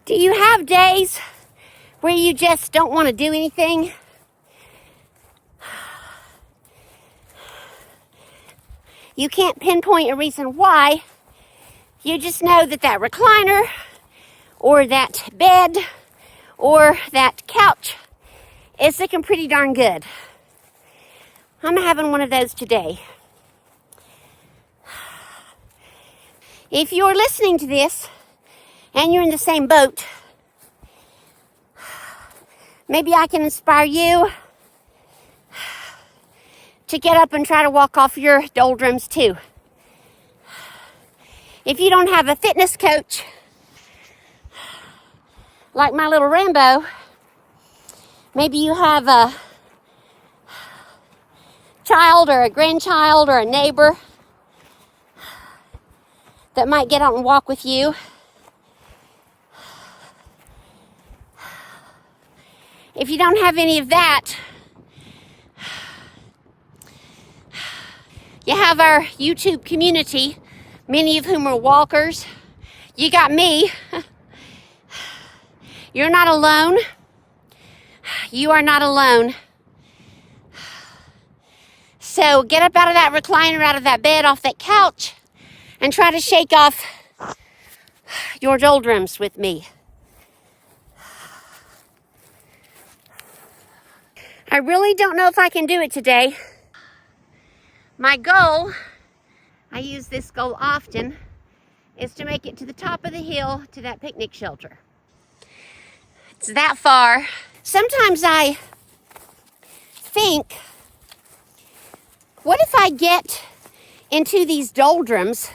Do you have days where you just don't want to do anything? You can't pinpoint a reason why. You just know that that recliner or that bed or that couch is looking pretty darn good. I'm having one of those today. If you're listening to this and you're in the same boat, maybe I can inspire you to get up and try to walk off your doldrums too. If you don't have a fitness coach, like my little Rambo, maybe you have a child or a grandchild or a neighbor that might get out and walk with you. If you don't have any of that, you have our YouTube community, many of whom are walkers. You got me. You're not alone. You are not alone. So get up out of that recliner, out of that bed, off that couch, and try to shake off your doldrums with me. I really don't know if I can do it today. My goal, I use this goal often, is to make it to the top of the hill to that picnic shelter. It's that far. Sometimes I think, what if I get into these doldrums?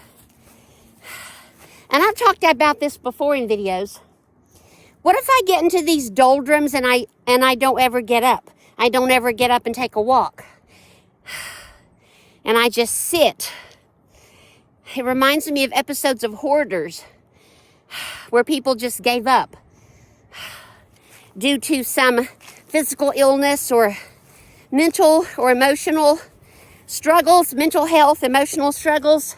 And I've talked about this before in videos. What if I get into these doldrums and I don't ever get up? I don't ever get up and take a walk. And I just sit. It reminds me of episodes of Hoarders where people just gave up due to some physical illness or mental or emotional struggles, mental health, emotional struggles,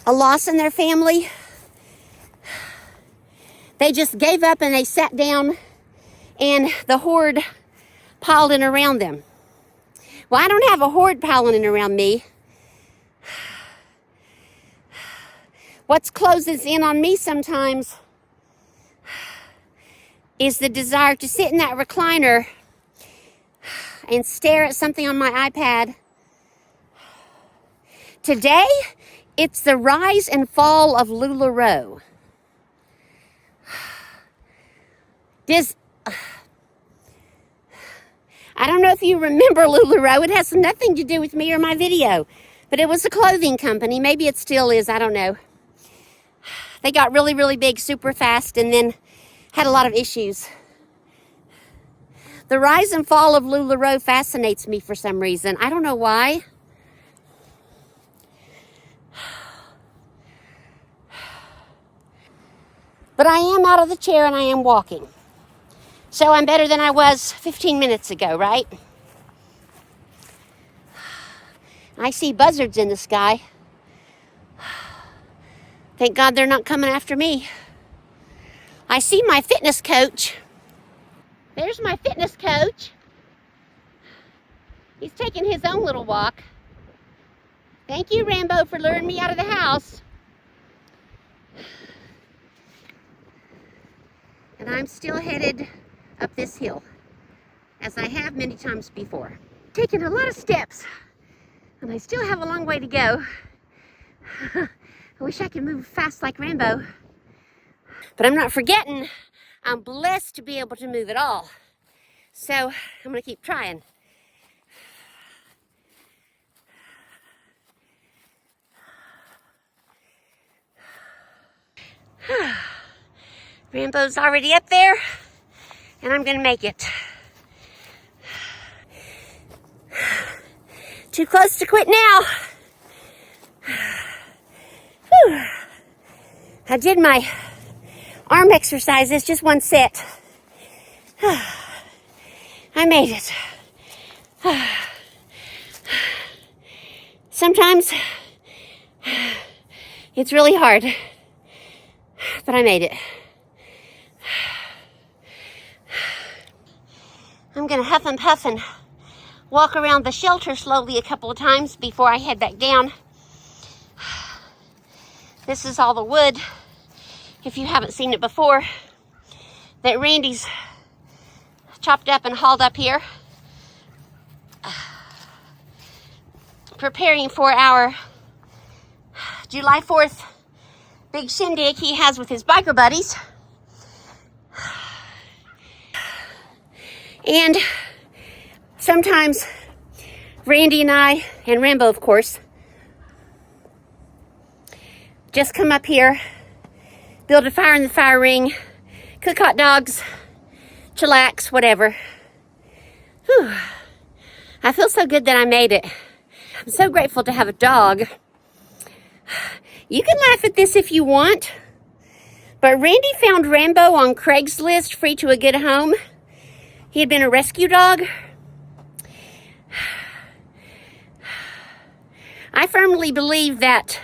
a loss in their family. They just gave up and they sat down and the hoard piled in around them. Well, I don't have a hoard piling in around me. What closes in on me sometimes is the desire to sit in that recliner and stare at something on my iPad. Today, it's the rise and fall of LuLaRoe. I don't know if you remember LuLaRoe. It has nothing to do with me or my video. But it was a clothing company. Maybe it still is. I don't know. They got really, really big super fast and then had a lot of issues. The rise and fall of LuLaRoe fascinates me for some reason. I don't know why. But I am out of the chair and I am walking. So I'm better than I was 15 minutes ago, right? I see buzzards in the sky. Thank God they're not coming after me. I see my fitness coach. There's my fitness coach. He's taking his own little walk. Thank you, Rambo, for luring me out of the house. And I'm still headed up this hill, as I have many times before. Taken a lot of steps, and I still have a long way to go. I wish I could move fast like Rambo. But I'm not forgetting, I'm blessed to be able to move at all. So I'm gonna keep trying. Rambo's already up there, and I'm gonna make it. Too close to quit now. Whew. I did my arm exercises, just one set. I made it. Sometimes it's really hard, but I made it. I'm gonna huff and puff and walk around the shelter slowly a couple of times before I head back down. This is all the wood, if you haven't seen it before, that Randy's chopped up and hauled up here, preparing for our July 4th big shindig he has with his biker buddies. And sometimes Randy and I, and Rambo of course, just come up here, build a fire in the fire ring, cook hot dogs, chillax, whatever. Whew. I feel so good that I made it. I'm so grateful to have a dog. You can laugh at this if you want, but Randy found Rambo on Craigslist, free to a good home. He had been a rescue dog. I firmly believe that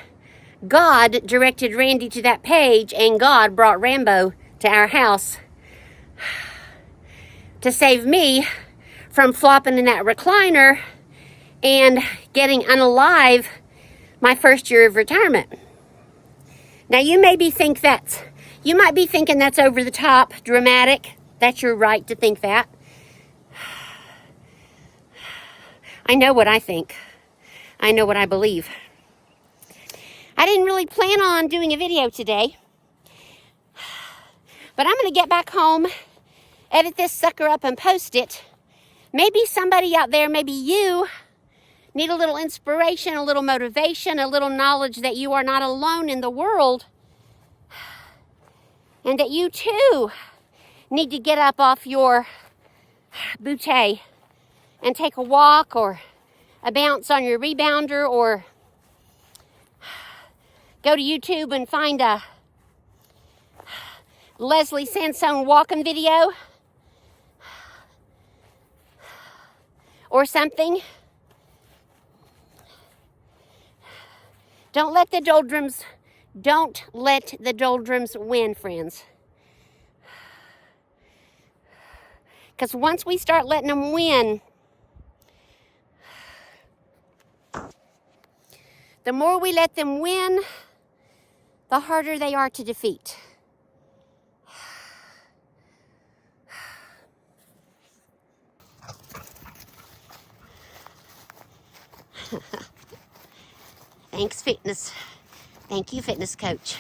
God directed Randy to that page, and God brought Rambo to our house to save me from flopping in that recliner and getting unalive my first year of retirement. Now you might be thinking that's over the top, dramatic. That's your right to think that. I know what I think. I know what I believe. I didn't really plan on doing a video today, but I'm going to get back home, edit this sucker up and post it. Maybe somebody out there, maybe you, need a little inspiration, a little motivation, a little knowledge that you are not alone in the world, and that you too need to get up off your bootay and take a walk or a bounce on your rebounder, or go to YouTube and find a Leslie Sansone walking video or something. Don't let the doldrums win, friends. Because once we start letting them win, the more we let them win, the harder they are to defeat. Thanks, fitness. Thank you, fitness coach.